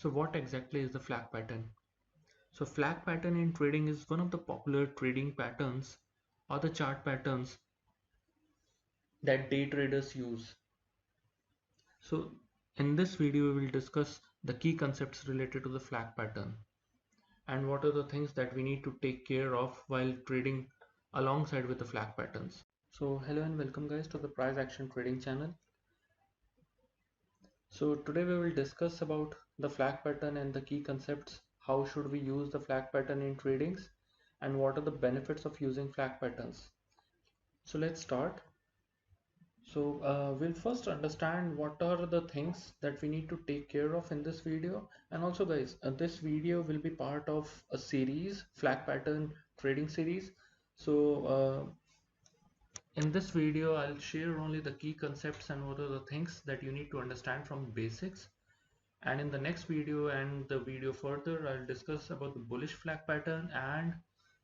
So what exactly is the flag pattern? So flag pattern in trading is one of the popular trading patterns or the chart patterns that day traders use. So in this video we will discuss the key concepts related to the flag pattern and what are the things that we need to take care of while trading alongside with the flag patterns. So hello and welcome guys to the Price Action Trading channel. So today we will discuss about the flag pattern and the key concepts. How should we use the flag pattern in tradings and what are the benefits of using flag patterns? So let's start. So we'll first understand what are the things that we need to take care of in this video. And also guys, this video will be part of a series, flag pattern trading series. So in this video, I'll share only the key concepts and what are the things that you need to understand from basics. And in the next video and the video further, I'll discuss about the bullish flag pattern and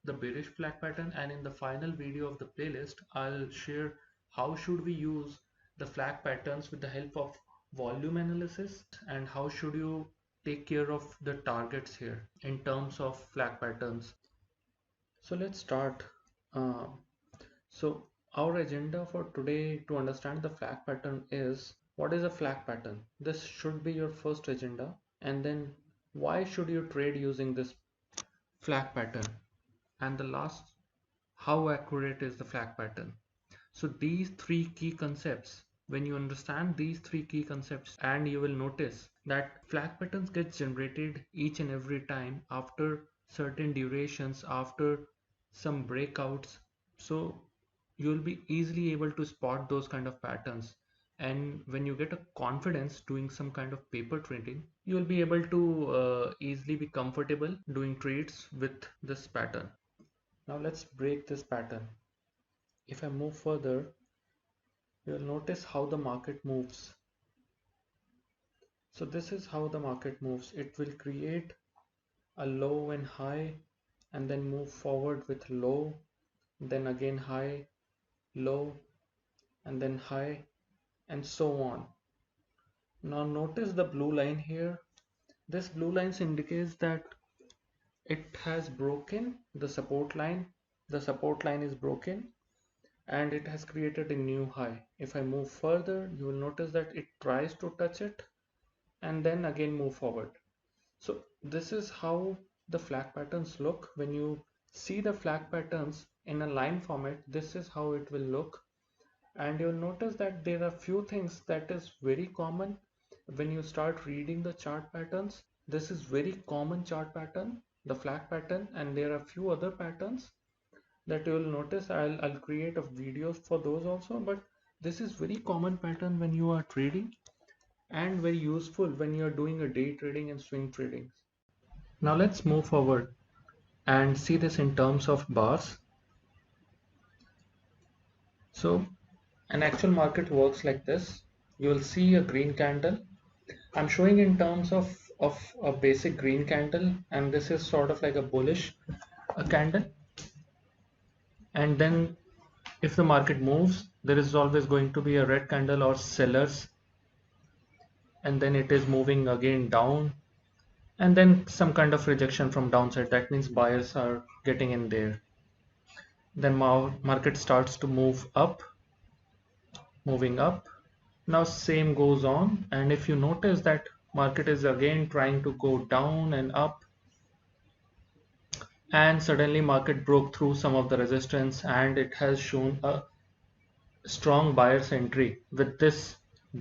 the bearish flag pattern. And in the final video of the playlist, I'll share how should we use the flag patterns with the help of volume analysis and how should you take care of the targets here in terms of flag patterns. So let's start. Uh, so our agenda for today to understand the flag pattern is what is a flag pattern? This should be your first agenda. And then why should you trade using this flag pattern? And the last, how accurate is the flag pattern? So these three key concepts, when you understand these three key concepts, and you will notice that flag patterns get generated each and every time after certain durations, after some breakouts. So you'll be easily able to spot those kind of patterns. And when you get a confidence doing some kind of paper trading, you'll be able to easily be comfortable doing trades with this pattern. Now let's break this pattern. If I move further, you'll notice how the market moves. So this is how the market moves. It will create a low and high and then move forward with low, then again high, low, and then high, and so on. Now notice the blue line here. This blue line indicates that it has broken the support line. The support line is broken and it has created a new high. If I move further, you will notice that it tries to touch it and then again move forward. So this is how the flag patterns look. When you see the flag patterns in a line format, this is how it will look. And you'll notice that there are few things that is very common when you start reading the chart patterns. This is very common chart pattern, the flag pattern, and there are few other patterns that you will notice. I'll create a videos for those also, but this is very common pattern when you are trading and very useful when you are doing a day trading and swing trading. Now let's move forward and see this in terms of bars. So an actual market works like this. You will see a green candle. I'm showing in terms of a basic green candle, and this is sort of like a bullish candle. And then if the market moves, there is always going to be a red candle or sellers, and then it is moving again down, and then some kind of rejection from downside. That means buyers are getting in there. Then market starts to move up, moving up. Now same goes on, and if you notice that market is again trying to go down and up, and suddenly market broke through some of the resistance and it has shown a strong buyer's entry with this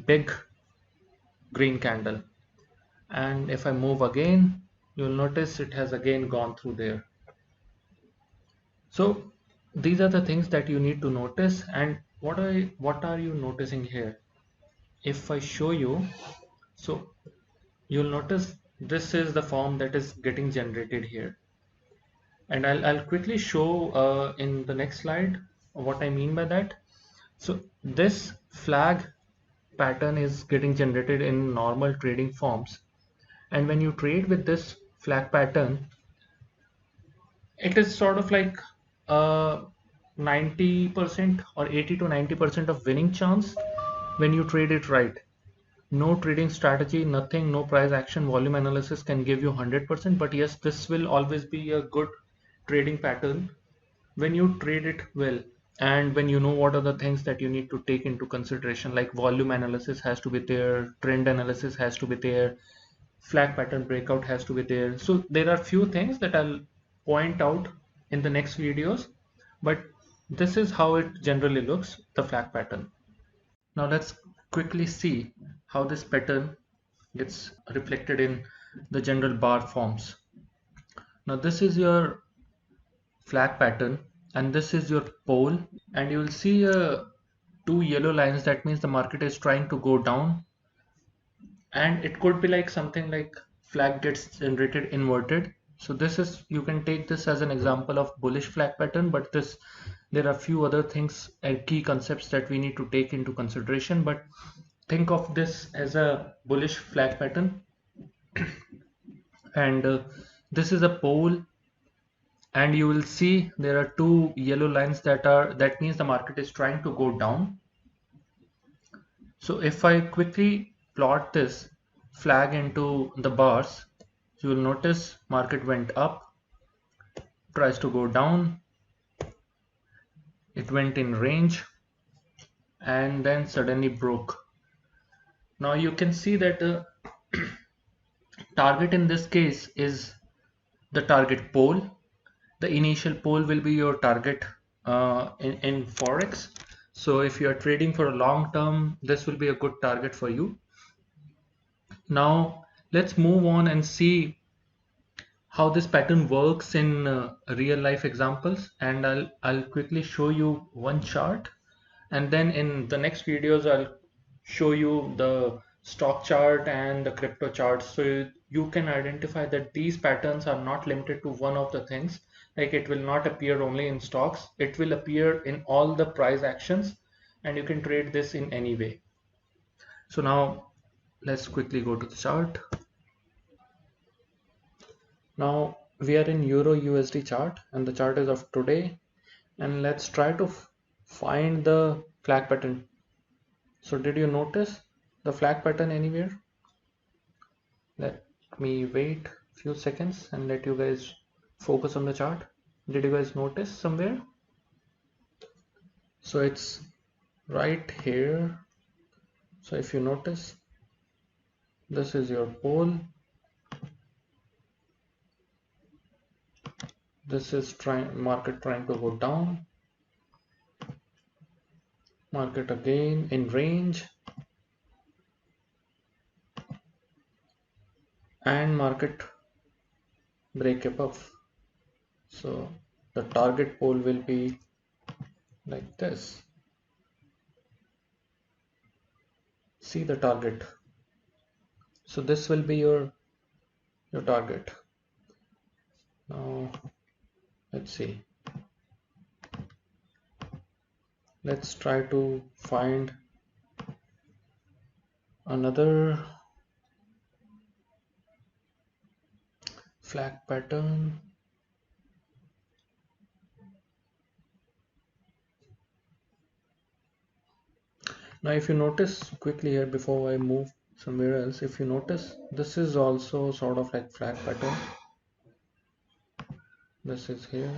big green candle. And if I move again, you'll notice it has again gone through there. So these are the things that you need to notice. And what are you noticing here? If I show you, so you'll notice this is the form that is getting generated here. And I'll quickly show in the next slide what I mean by that. So this flag pattern is getting generated in normal trading forms, and when you trade with this flag pattern, it is sort of like a 90% or 80 to 90% of winning chance when you trade it right. No trading strategy, nothing, no price action, volume analysis can give you 100%, but yes, this will always be a good trading pattern when you trade it well, and when you know what are the things that you need to take into consideration, like volume analysis has to be there, trend analysis has to be there, flag pattern breakout has to be there. So there are few things that I'll point out in the next videos, but this is how it generally looks, the flag pattern. Now let's quickly see how this pattern gets reflected in the general bar forms. Now this is your flag pattern and this is your pole, and you will see two yellow lines. That means the market is trying to go down, and it could be like something like flag gets generated inverted. So this is, you can take this as an example of bullish flag pattern, but this, there are few other things and key concepts that we need to take into consideration, but think of this as a bullish flag pattern. And this is a pole, and you will see there are two yellow lines that means the market is trying to go down. So if I quickly plot this flag into the bars, you will notice market went up, tries to go down, it went in range, and then suddenly broke. Now you can see that the target in this case is the target pole. The initial pole will be your target in Forex. So if you are trading for a long term, this will be a good target for you. Now let's move on and see how this pattern works in real life examples, and I'll quickly show you one chart, and then in the next videos I'll show you the stock chart and the crypto charts, so you can identify that these patterns are not limited to one of the things. Like, it will not appear only in stocks, it will appear in all the price actions, and you can trade this in any way. So now let's quickly go to the chart. Now we are in Euro USD chart, and the chart is of today, and let's try to find the flag pattern. So did you notice the flag pattern anywhere? Let me wait few seconds and let you guys focus on the chart. Did you guys notice somewhere? So it's right here. So if you notice, this is your pole, this is market trying to go down, market again in range, and market break above. So the target pole will be like this. See the target. So this will be your target. Now let's see. Let's try to find another flag pattern. Now if you notice quickly here before I move somewhere else, if you notice, this is also sort of like flag pattern. This is here.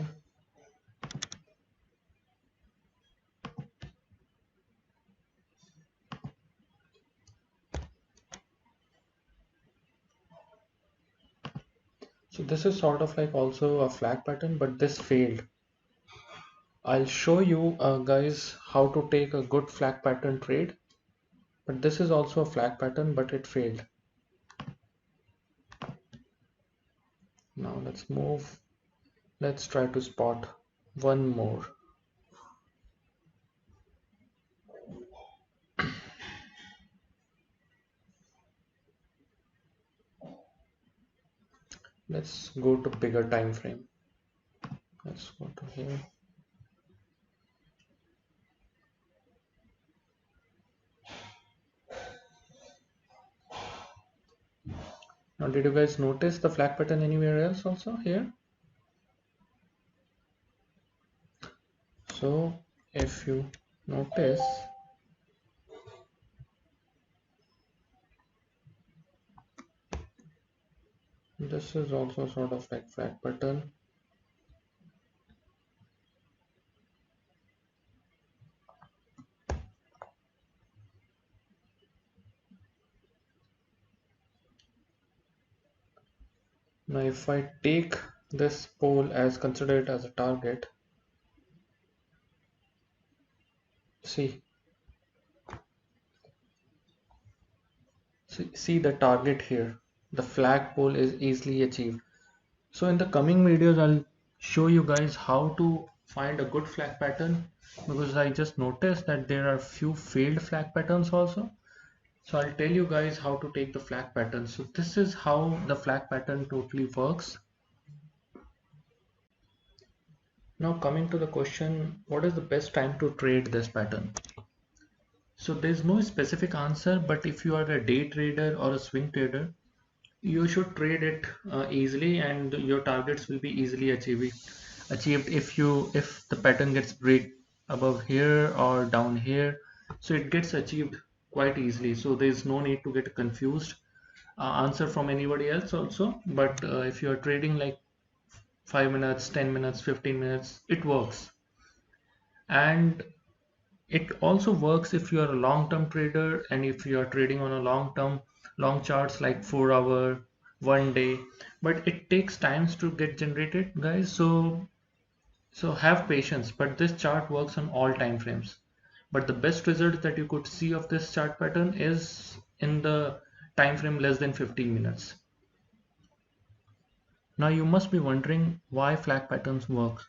So this is sort of like also a flag pattern, but this failed. I'll show you guys how to take a good flag pattern trade, but this is also a flag pattern, but it failed. Now let's move. Let's try to spot one more. Let's go to bigger time frame. Let's go to here. Now did you guys notice the flag pattern anywhere else also here? So if you notice, This is also sort of like flag pattern. Now if I take this pole as considered as a target, see, see the target here. The flagpole is easily achieved. So in the coming videos, I'll show you guys how to find a good flag pattern, because I just noticed that there are few failed flag patterns also. So I'll tell you guys how to take the flag pattern. So this is how the flag pattern totally works. Now coming to the question, what is the best time to trade this pattern? So there's no specific answer, but if you are a day trader or a swing trader, you should trade it easily, and your targets will be easily achieved if the pattern gets break above here or down here. So it gets achieved quite easily, so there's no need to get confused answer from anybody else also. But if you are trading like 5 minutes, 10 minutes, 15 minutes, it works. And it also works if you are a long-term trader, and if you are trading on a long charts like 4 hour, 1 day. But it takes times to get generated, guys. So have patience. But this chart works on all time frames. But the best result that you could see of this chart pattern is in the time frame less than 15 minutes. Now you must be wondering why flag patterns work.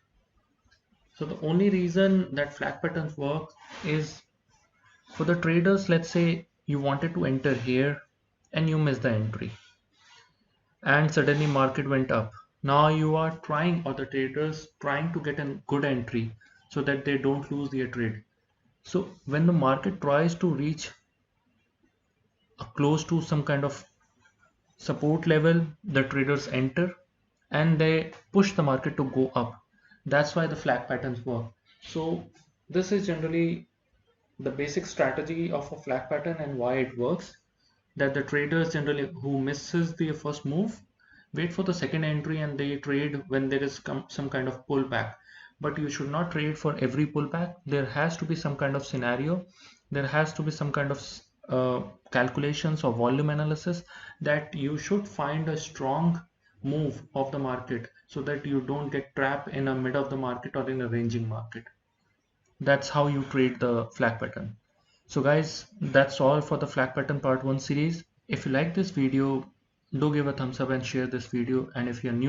So the only reason that flag patterns work is for the traders. Let's say you wanted to enter here and you missed the entry, and suddenly market went up. Now you are trying, or the traders trying to get a good entry so that they don't lose their trade. So when the market tries to reach close to some kind of support level, the traders enter and they push the market to go up. That's why the flag patterns work. So this is generally the basic strategy of a flag pattern and why it works. That the traders generally who misses the first move wait for the second entry, and they trade when there is some kind of pullback. But you should not trade for every pullback. There has to be some kind of scenario, there has to be some kind of calculations or volume analysis, that you should find a strong move of the market so that you don't get trapped in a mid of the market or in a ranging market. That's how you trade the flag pattern. So guys, that's all for the flag pattern part 1 series. If you like this video, do give a thumbs up and share this video. And if you're new